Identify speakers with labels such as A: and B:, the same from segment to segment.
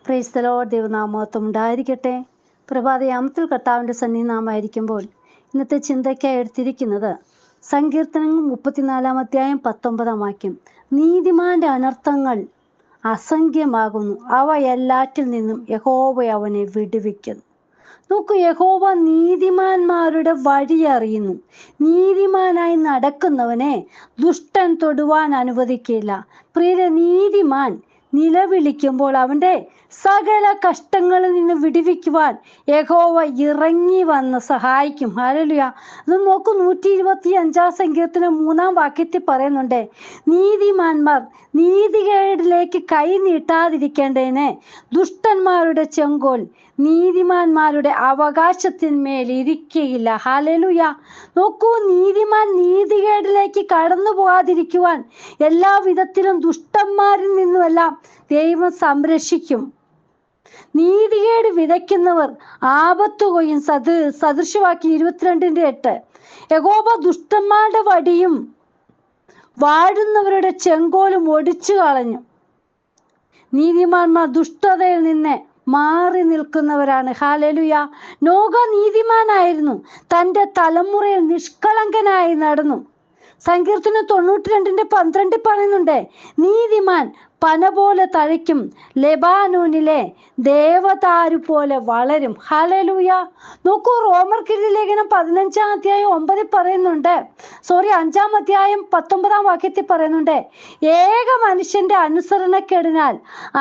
A: Praise the Lord. ദൈവനാമമഹത്വം ഉണ്ടായിരിക്കട്ടെ. പ്രഭാതയാമത്തിൽ കർത്താവിൻ്റെ സന്നിധാനമായിരിക്കുമ്പോൾ ഇന്നത്തെ ചിന്തയ്ക്കായി എടുത്തിരിക്കുന്നത് സങ്കീർത്തനങ്ങൾ 34 19 വാക്യം. നീതിമാന്റെ അനർത്ഥങ്ങൾ അസംഖ്യമാകുന്നു, അവ എല്ലാറ്റിൽ നിന്നും യഹോവ അവനെ വിടുവിക്കുന്നു. നോക്കൂ, യഹോവ നീതിമാന്മാരുടെ വഴി അറിയുന്നു. നീതിമാനായി നടക്കുന്നവനെ ദുഷ്ടൻ തൊടുവാൻ അനുവദിക്കില്ല. പ്രിയരെ, നീതിമാൻ നിലവിളിക്കുമ്പോൾ അവൻ്റെ സകല കഷ്ടങ്ങളിൽ നിന്ന് വിടുവിക്കുവാൻ യഹോവ ഇറങ്ങി വന്ന് സഹായിക്കും. ഹല്ലേലൂയ. അത് നോക്കൂ, 125 സങ്കീർത്തനം 3 വാക്യത്തിൽ പറയുന്നുണ്ട്, നീതിമാന്മാർ നീതികേടിലേക്ക് കൈ നീട്ടാതിരിക്കേണ്ടതിന് ദുഷ്ടന്മാരുടെ ചെങ്കോൽ നീതിമാന്മാരുടെ അവകാശത്തിന്മേൽ ഇരിക്കുകയില്ല. ഹല്ലേലൂയ. നോക്കൂ, നീതിമാൻ നീതികേടിലേക്ക് കടന്നു പോകാതിരിക്കുവാൻ എല്ലാ വിധത്തിലും ദുഷ്ടന്മാരിൽ നിന്നുമെല്ലാം ദൈവം സംരക്ഷിക്കും. നീതികേട് വിതയ്ക്കുന്നവർ ആപത്ത് കൊയ്യും. സദൃശവാക്യം 22:8. യഹോവ ദുഷ്ടന്മാരുടെ വടിയും വാഴുന്നവരുടെ ചെങ്കോലും ഒടിച്ചു കളഞ്ഞു. നീതിമാന്മാർ ദുഷ്ടതയിൽ നിന്ന് മാറി നിൽക്കുന്നവരാണ്. ഹല്ലേലൂയ. നോഹ നീതിമാനായിരുന്നു, തൻ്റെ തലമുറയിൽ നിഷ്കളങ്കനായി നടന്നു. സങ്കീർത്തനം 92:12 പറയുന്നുണ്ട്, നീതിമാൻ പന പോലെ തഴയ്ക്കും, ലെബാനോനിലെ ദേവദാരു പോലെ വളരും. ഹല്ലേലൂയ. നോക്കൂ, റോമർക്കെഴുതിയ ലേഖനം 15:9 പറയുന്നുണ്ട്, 5 വാക്യത്തിൽ പറയുന്നുണ്ട്, ഏക മനുഷ്യന്റെ അനുസരണക്കേടിനാൽ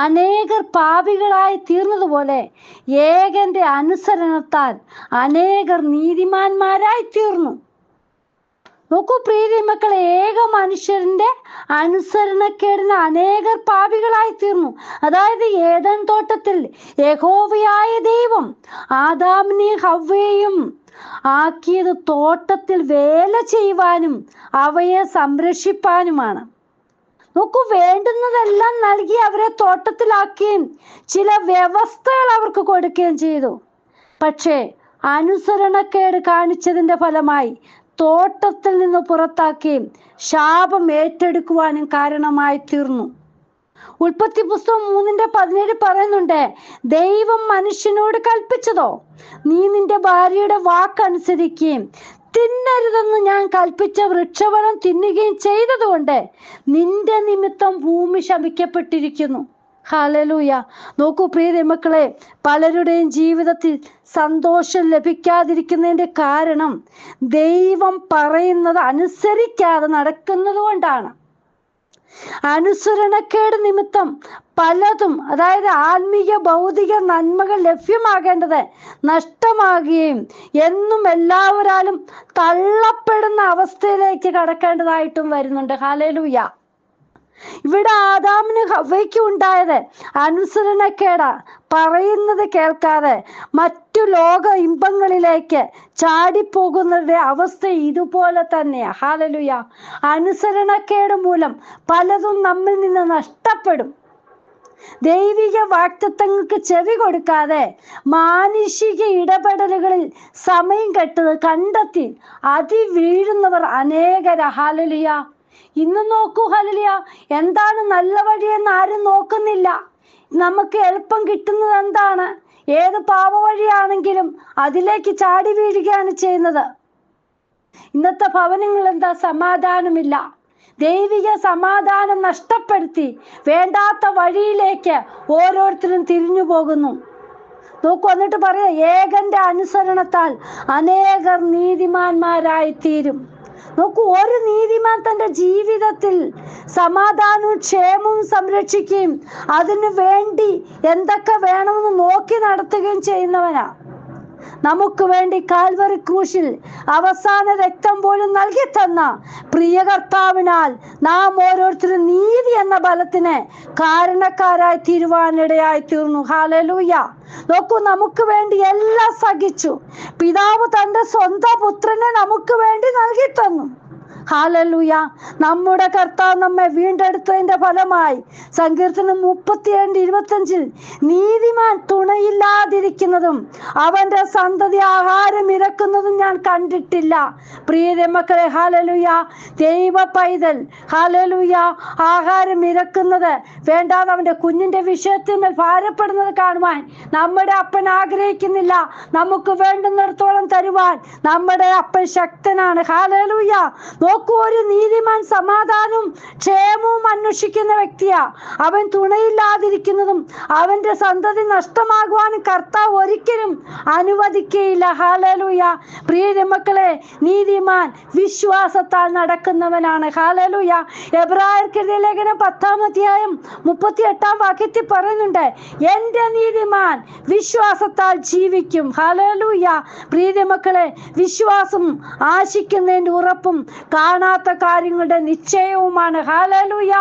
A: അനേകർ പാപികളായി തീർന്നതുപോലെ ഏകന്റെ അനുസരണത്താൽ അനേകർ നീതിമാന്മാരായി തീർന്നു. നോക്കൂ പ്രിയ മക്കളെ, ഏക മനുഷ്യന്റെ അനുസരണക്കേടിന് അനേകർ പാപികളായി തീർന്നു. അതായത് ഏദൻ തോട്ടത്തിൽ യഹോവയായ ദൈവം ആദാമിനെയും ഹവ്വയെയും ആക്കിയത് തോട്ടത്തിൽ വേല ചെയ്യുവാനും അവയെ സംരക്ഷിപ്പാനുമാണ്. നോക്കൂ, വേണ്ടുന്നതെല്ലാം നൽകി അവരെ തോട്ടത്തിലാക്കുകയും ചില വ്യവസ്ഥകൾ അവർക്ക് കൊടുക്കുകയും ചെയ്തു. പക്ഷേ അനുസരണക്കേട് കാണിച്ചതിന്റെ ഫലമായി തോട്ടത്തിൽ നിന്ന് പുറത്താക്കുകയും ശാപം ഏറ്റെടുക്കുവാനും കാരണമായി തീർന്നു. ഉൽപ്പത്തി പുസ്തകം 3:17 പറയുന്നുണ്ട്, ദൈവം മനുഷ്യനോട് കൽപ്പിച്ചതോ, നീ നിന്റെ ഭാര്യയുടെ വാക്കനുസരിക്കുകയും തിന്നരുതെന്ന് ഞാൻ കൽപ്പിച്ച വൃക്ഷഫലം തിന്നുകയും ചെയ്തതുകൊണ്ട് നിന്റെ നിമിത്തം ഭൂമി ശപിക്കപ്പെട്ടിരിക്കുന്നു. ഹല്ലേലൂയ. നോക്കൂ പ്രിയ മക്കളെ, പലരുടെയും ജീവിതത്തിൽ സന്തോഷം ലഭിക്കാതിരിക്കുന്നതിന്റെ കാരണം ദൈവം പറയുന്നത് അനുസരിക്കാതെ നടക്കുന്നത് കൊണ്ടാണ്. അനുസരണക്കേട് നിമിത്തം പലതും, അതായത് ആത്മീയ ഭൗതിക നന്മകൾ ലഭ്യമാകേണ്ടത് നഷ്ടമാകുകയും എന്നും എല്ലാവരാലും തള്ളപ്പെടുന്ന അവസ്ഥയിലേക്ക് കടക്കേണ്ടതായിട്ടും വരുന്നുണ്ട്. ഹല്ലേലൂയ. ഇവിടെ ആദാമിനും ഹവ്വയ്ക്കും ഉണ്ടായത് അനുസരണക്കേടാ. പറയുന്നത് കേൾക്കാതെ മറ്റു ലോക ഇമ്പങ്ങളിലേക്ക് ചാടിപ്പോകുന്നവരുടെ അവസ്ഥ ഇതുപോലെ തന്നെയാ. ഹല്ലേലൂയ. അനുസരണക്കേട് മൂലം പലതും നമ്മിൽ നിന്ന് നഷ്ടപ്പെടും. ദൈവിക വാഗ്ദത്തങ്ങൾക്ക് ചെവി കൊടുക്കാതെ മാനുഷിക ഇടപെടലുകളിൽ സമയം കണ്ടെത്തി വീഴുന്നവർ അനേകര. ഹല്ലേലൂയ. ഇന്ന് നോക്കൂ, ഹല്ലേലൂയ, എന്താണ് നല്ല വഴിയെന്ന് ആരും നോക്കുന്നില്ല. നമുക്ക് എളുപ്പം കിട്ടുന്നത് എന്താണ്? ഏത് പാപവഴിയാണെങ്കിലും അതിലേക്ക് ചാടി വീഴുകയാണ് ചെയ്യുന്നത്. ഇന്നത്തെ ഭവനങ്ങൾ എന്താ? സമാധാനമില്ല. ദൈവിക സമാധാനം നഷ്ടപ്പെടുത്തി വേണ്ടാത്ത വഴിയിലേക്ക് ഓരോരുത്തരും തിരിഞ്ഞു പോകുന്നു. നോക്കൂ, എന്നിട്ട് പറയാ, ഏകന്റെ അനുസരണത്താൽ അനേകർ നീതിമാന്മാരായി തീരും. നോക്കൂ, ഒരു നീതിമാൻ തൻ്റെ ജീവിതത്തിൽ സമാധാനവും ക്ഷേമവും സംരക്ഷിക്കുകയും അതിനു വേണ്ടി എന്തൊക്കെ വേണമെന്ന് നോക്കി നടത്തുകയും ചെയ്യുന്നവനാ. നമുക്ക് വേണ്ടി കാൽവറി ക്രൂശിൽ അവസാന രക്തം പോലും നൽകി തന്ന പ്രിയ കർത്താവിനാൽ നാം ഓരോരുത്തരും നീതി എന്ന ബലത്തിന് കാരണക്കാരായി തീരുവാനിടയായി തീർന്നു. ഹല്ലേലൂയ. നോക്കൂ, നമുക്ക് വേണ്ടി എല്ലാം സഹിച്ചു. പിതാവ് തൻ്റെ സ്വന്തം പുത്രനെ നമുക്ക് വേണ്ടി നൽകി തന്നു. ഹല്ലേലൂയ. നമ്മുടെ കർത്താവ് നമ്മെ വീണ്ടെടുത്തതിന്റെ ഫലമായി സങ്കീർത്തനം 37:25 നീതിമാൻ തുണയില്ലാതിരിക്കുന്നതും അവന്റെ സന്തതി ആഹാരം ഇരക്കുന്നതും ഞാൻ കണ്ടിട്ടില്ല. പ്രിയ മക്കളെ, ഹല്ലേലൂയ, ദൈവ പൈതൽ ഹല്ലേലൂയ ആഹാരം ഇരക്കുന്നത് വേണ്ടാതെ അവന്റെ കുഞ്ഞിന്റെ വിഷയത്തിന്മേൽ ഭാരപ്പെടുന്നത് കാണുവാൻ നമ്മുടെ അപ്പൻ ആഗ്രഹിക്കുന്നില്ല. നമുക്ക് വേണ്ടുന്നിടത്തോളം തരുവാൻ നമ്മുടെ അപ്പൻ ശക്തനാണ്. ഹല്ലേലൂയ. നോക്കൂ, ഒരു നീതിമാൻ സമാധാനവും ക്ഷേമവും അന്വേഷിക്കുന്ന വ്യക്തിയാ. അവൻ തുണയില്ലാതിരിക്കുന്നതും അവന്റെ സന്തതി നഷ്ടമാകുവാനും കർത്താവ് ഒരിക്കലും അനുവദിക്കുകയില്ല. ഹല്ലേലൂയ. പ്രിയ മക്കളെ, നീതിമാൻ വിശ്വാസത്താൽ നടക്കുന്നവനാണ്. ഹല്ലേലൂയ. എബ്രായർക്കെഴുതിയ ലേഖനം 10:38 പറയുന്നുണ്ട്, എന്റെ നീതിമാൻ വിശ്വാസത്താൽ ജീവിക്കും. ഹല്ലേലൂയ. പ്രിയ മക്കളെ, വിശ്വാസം ആശിക്കുന്നതിന്റെ ഉറപ്പും കാണാത്ത കാര്യങ്ങളുടെ നിശ്ചയവുമാണ്. ഹല്ലേലൂയ.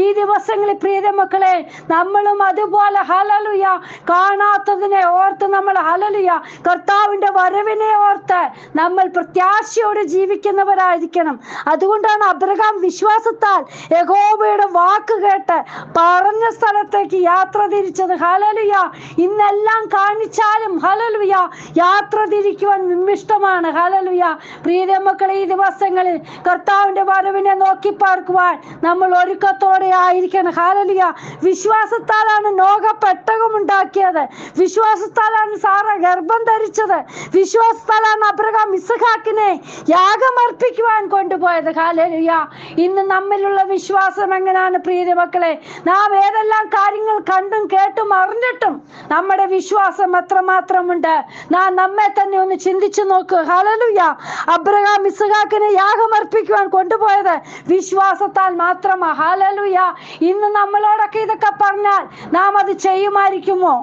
A: ഈ ദിവസങ്ങളിൽ പ്രിയ മക്കളെ, നമ്മളും അതുപോലെ ഹല്ലേലൂയ കാണാത്തതിനെ ഓർത്ത് നമ്മൾ ഹല്ലേലൂയ കർത്താവിന്റെ വരവിനെ ഓർത്ത് നമ്മൾ പ്രത്യാശയോടെ ജീവിക്കുന്നവരായിരിക്കണം. അതുകൊണ്ടാണ് അബ്രഹാം വിശ്വാസത്താൽ യഹോവയുടെ വാക്ക് കേട്ട് പറഞ്ഞ സ്ഥലത്തേക്ക് യാത്ര തിരിച്ചത്. ഹല്ലേലൂയ. ഇന്നെല്ലാം കാണിച്ചാലും ഹല്ലേലൂയ യാത്ര തിരിക്കുവാൻ വിമ്മിഷ്ടമാണ്. ഹല്ലേലൂയ. പ്രിയ മക്കളെ, ഈ ദിവസങ്ങളിൽ കർത്താവിന്റെ വരവിനെ നോക്കി പാർക്കുവാൻ നമ്മൾ ഒരുക്കത്തോടെ ആയിരിക്കണം. ഹല്ലേലൂയ. വിശ്വാസത്താലാണ് നോഹ പെട്ടകം ഉണ്ടാക്കിയത്. വിശ്വാസത്താലാണ് സാറ ഗർഭം ധരിച്ചത്. വിശ്വാസത്താലാണ് അബ്രഹാം ഇസ്ഹാക്കിനെ യാഗമർപ്പിക്കുവാൻ കൊണ്ടുപോയത്. ഹല്ലേലൂയ. ഇന്ന് നമ്മിലുള്ള വിശ്വാസം എങ്ങനെയാണ് പ്രിയ മക്കളെ? നാം ഏതെല്ലാം കാര്യങ്ങൾ കണ്ടും കേട്ടും അറിഞ്ഞിട്ടും നമ്മുടെ വിശ്വാസം എത്രമാത്രമുണ്ട്? നാം നമ്മെ തന്നെ ഒന്ന് ചിന്തിച്ചു നോക്ക്. ഹല്ലേലൂയ. അബ്രഹാം ഇസ്ഹാക്കിനെ യാഗമർപ്പിക്കുവാൻ കൊണ്ടുപോയത് വിശ്വാസത്താൽ മാത്രമാ. ഹല്ലേലൂയ. ഇന്ന് നമ്മളോടൊക്കെ ഇതൊക്കെ പറഞ്ഞാൽ നാം അത് ചെയ്യുമായിരിക്കുമോ?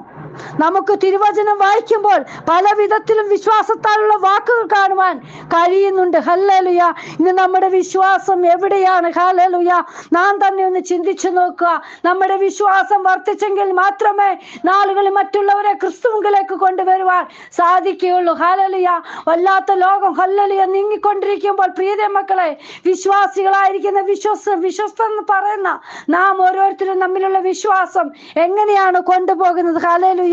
A: നമുക്ക് തിരുവചനം വായിക്കുമ്പോൾ പല വിധത്തിലും വിശ്വാസത്താലുള്ള വാക്കുകൾ കാണുവാൻ കഴിയുന്നുണ്ട്. ഹല്ലേലൂയ. ഇന്ന് നമ്മുടെ വിശ്വാസം എവിടെയാണ്? ഹല്ലേലൂയ. നാം തന്നെ ഒന്ന് ചിന്തിച്ചു നോക്കുക. നമ്മുടെ വിശ്വാസം വർദ്ധിച്ചെങ്കിൽ മാത്രമേ നാളുകളിൽ മറ്റുള്ളവരെ ക്രിസ്തുവിലേക്ക് കൊണ്ടുവരുവാൻ സാധിക്കുകയുള്ളൂ. ഹല്ലേലൂയ. വല്ലാത്ത ലോകം ഹല്ലേലൂയ നീങ്ങിക്കൊണ്ടിരിക്കുമ്പോൾ പ്രിയ മക്കളെ, വിശ്വാസികളായിരിക്കുന്ന വിശ്വസ്തർ എന്ന് പറയുന്ന നാം ഓരോരുത്തരും തമ്മിലുള്ള വിശ്വാസം എങ്ങനെയാണ് കൊണ്ടുപോകുന്നത്? ഹല്ലേലൂയ.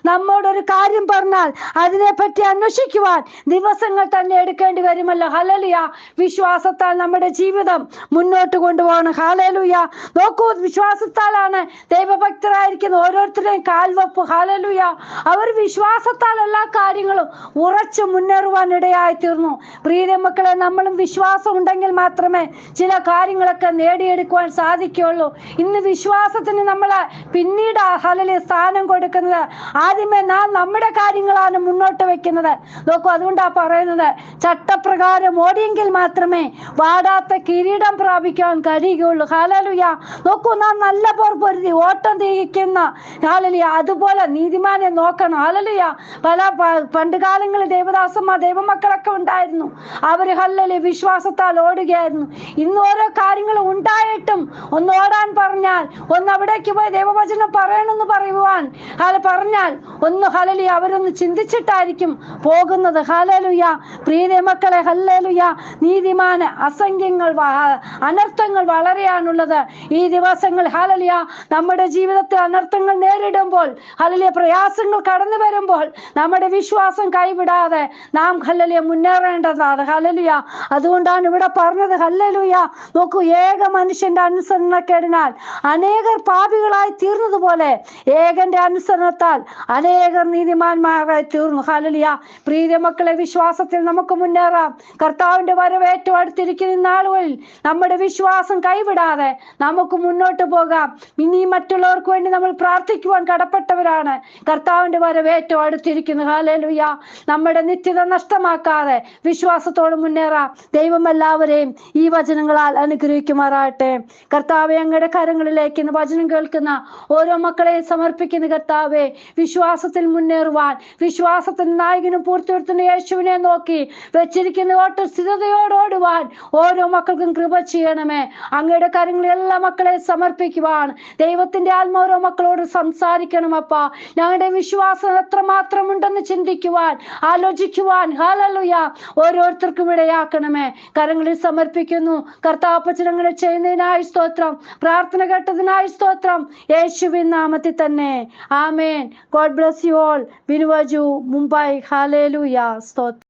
A: നമ്മോടൊരു കാര്യം പറഞ്ഞാൽ അതിനെപ്പറ്റി അന്വേഷിക്കുവാൻ ദിവസങ്ങൾ തന്നെ എടുക്കേണ്ടി വരുമല്ലോ. ഹല്ലേലൂയ. വിശ്വാസത്താൽ നമ്മുടെ ജീവിതം മുന്നോട്ട് കൊണ്ടുപോകണം. ഹല്ലേലൂയ. നോക്കൂ, വിശ്വാസത്താലാണ് ദൈവഭക്തരായിരിക്കുന്ന ഓരോരുത്തരുടെയും കാൽവെപ്പ്. ഹല്ലേലൂയ. അവർ വിശ്വാസത്താൽ എല്ലാ കാര്യങ്ങളും ഉറച്ചു മുന്നേറുവാൻ ഇടയായി തീർന്നു. പ്രിയ മക്കളെ, നമ്മളും വിശ്വാസം ഉണ്ടെങ്കിൽ മാത്രമേ ചില കാര്യങ്ങളൊക്കെ നേടിയെടുക്കുവാൻ സാധിക്കുകയുള്ളൂ. ഇന്ന് വിശ്വാസത്തിന് നമ്മളെ പിന്നീട് ഹല്ലേലൂയ സ്ഥാനം കൊടുക്കുന്നത്. ആദ്യമേ നാം നമ്മുടെ കാര്യങ്ങളാണ് മുന്നോട്ട് വെക്കുന്നത്. നോക്കൂ, അതുകൊണ്ടാ പറയുന്നത്, ചട്ടപ്രകാരം ഓടിയെങ്കിൽ മാത്രമേ വാടാത്ത കിരീടം പ്രാപിക്കാൻ കഴിയുകയുള്ളൂ. ഹല്ലേലൂയ. നോക്കൂ, നാം നല്ല പോർ പൊരുതി ഓട്ടം തികയ്ക്കുന്ന ഹല്ലേലൂയ അതുപോലെ നീതിമാനെ നോക്കണം. ഹല്ലേലൂയ. പണ്ട് കാലങ്ങളിൽ ദേവദാസന്മാർ ദൈവമക്കളൊക്കെ ഉണ്ടായിരുന്നു. അവര് ഹല്ലേലൂയ വിശ്വാസത്താൽ ഓടുകയായിരുന്നു. ഇന്ന് ഓരോ കാര്യങ്ങളും ഉണ്ടായിട്ടും ഒന്ന് ഓടാൻ പറഞ്ഞാൽ, ഒന്ന് അവിടേക്ക് പോയി ദൈവവചനം പറയണമെന്ന് പറയുവാൻ പറഞ്ഞാൽ ഒന്ന് ഹല്ലേലൂയ അവരൊന്ന് ചിന്തിച്ചിട്ടായിരിക്കും പോകുന്നത്. ഹല്ലേലൂയ. പ്രിയ മക്കളെ, ഹല്ലേലൂയ നീതിമാന് അസംഖ്യങ്ങൾ അനർത്ഥങ്ങൾ വളരെയാണുള്ളത് ഈ ദിവസങ്ങൾ. ഹല്ലേലൂയ. നമ്മുടെ ജീവിതത്തിൽ അനർത്ഥങ്ങൾ നേരിടുമ്പോൾ, ഹല്ലേലൂയ പ്രയാസങ്ങൾ കടന്നു വരുമ്പോൾ നമ്മുടെ വിശ്വാസം കൈവിടാതെ നാം ഹല്ലേലൂയ മുന്നേറേണ്ടതാണ്. ഹല്ലേലൂയ. അതുകൊണ്ടാണ് ഇവിടെ പറഞ്ഞത്. ഹല്ലേലൂയ. നോക്കൂ, ഏക മനുഷ്യന്റെ അനുസരണക്കേടിനാൽ അനേകർ പാപികളായി തീർന്നതുപോലെ ഏകന്റെ അനുസരണത്താൽ അനേകർ നീതിമാന്മാരായി തീർന്നു. ഹല്ലേലൂയ. പ്രിയ മക്കളെ, വിശ്വാസത്തിൽ നമുക്ക് മുന്നേറാം. കർത്താവിന്റെ വരവ് ഏറ്റവും അടുത്തിരിക്കുന്ന നാളുകളിൽ നമ്മുടെ വിശ്വാസം കൈവിടാതെ നമുക്ക് മുന്നോട്ട് പോകാം. ഇനി മറ്റുള്ളവർക്ക് വേണ്ടി നമ്മൾ പ്രാർത്ഥിക്കുവാൻ കടപ്പെട്ടവരാണ്. കർത്താവിന്റെ വരവ് ഏറ്റവും അടുത്തിരിക്കുന്നു. ഹല്ലേലൂയ. നമ്മുടെ നിത്യത നഷ്ടമാക്കാതെ വിശ്വാസത്തോട് മുന്നേറാം. ദൈവം എല്ലാവരെയും ഈ വചനങ്ങളാൽ അനുഗ്രഹിക്കുമാറാകട്ടെ. കർത്താവെ, അങ്ങയുടെ കരങ്ങളിലേക്ക് വചനം കേൾക്കുന്ന ഓരോ മക്കളെയും സമർപ്പിക്കുന്ന കർത്താവെ, കർത്താവെ, വിശ്വാസത്തിൽ മുന്നേറുവാൻ, വിശ്വാസത്തിൽ നായകനും പൂർത്തിവരുത്തുന്ന യേശുവിനെ നോക്കി വെച്ചിരിക്കുന്ന ഓട്ടം സ്ഥിരതയോടോടുവാൻ ഓരോ മക്കൾക്കും കൃപ ചെയ്യണമേ. അങ്ങയുടെ കാര്യങ്ങളിൽ എല്ലാ മക്കളെ സമർപ്പിക്കുവാൻ ദൈവത്തിന്റെ ആത്മാ ഓരോ മക്കളോട് സംസാരിക്കണം അപ്പാ. ഞങ്ങളുടെ വിശ്വാസം എത്രമാത്രം ഉണ്ടെന്ന് ചിന്തിക്കുവാൻ, ആലോചിക്കുവാൻ ഹല്ലേലൂയ ഓരോരുത്തർക്കും ഇടയാക്കണമേ. കരങ്ങളിൽ സമർപ്പിക്കുന്നു കർത്താപ്പച്ചനങ്ങളെ ചെയ്യുന്നതിനായി സ്തോത്രം, പ്രാർത്ഥന കേട്ടതിനായി സ്തോത്രം, യേശുവിൻ നാമത്തിൽ തന്നെ ആമേൻ. God bless you all. Binuvaju, Mumbai. ഹല്ലേലൂയ. സ്തോത്രം.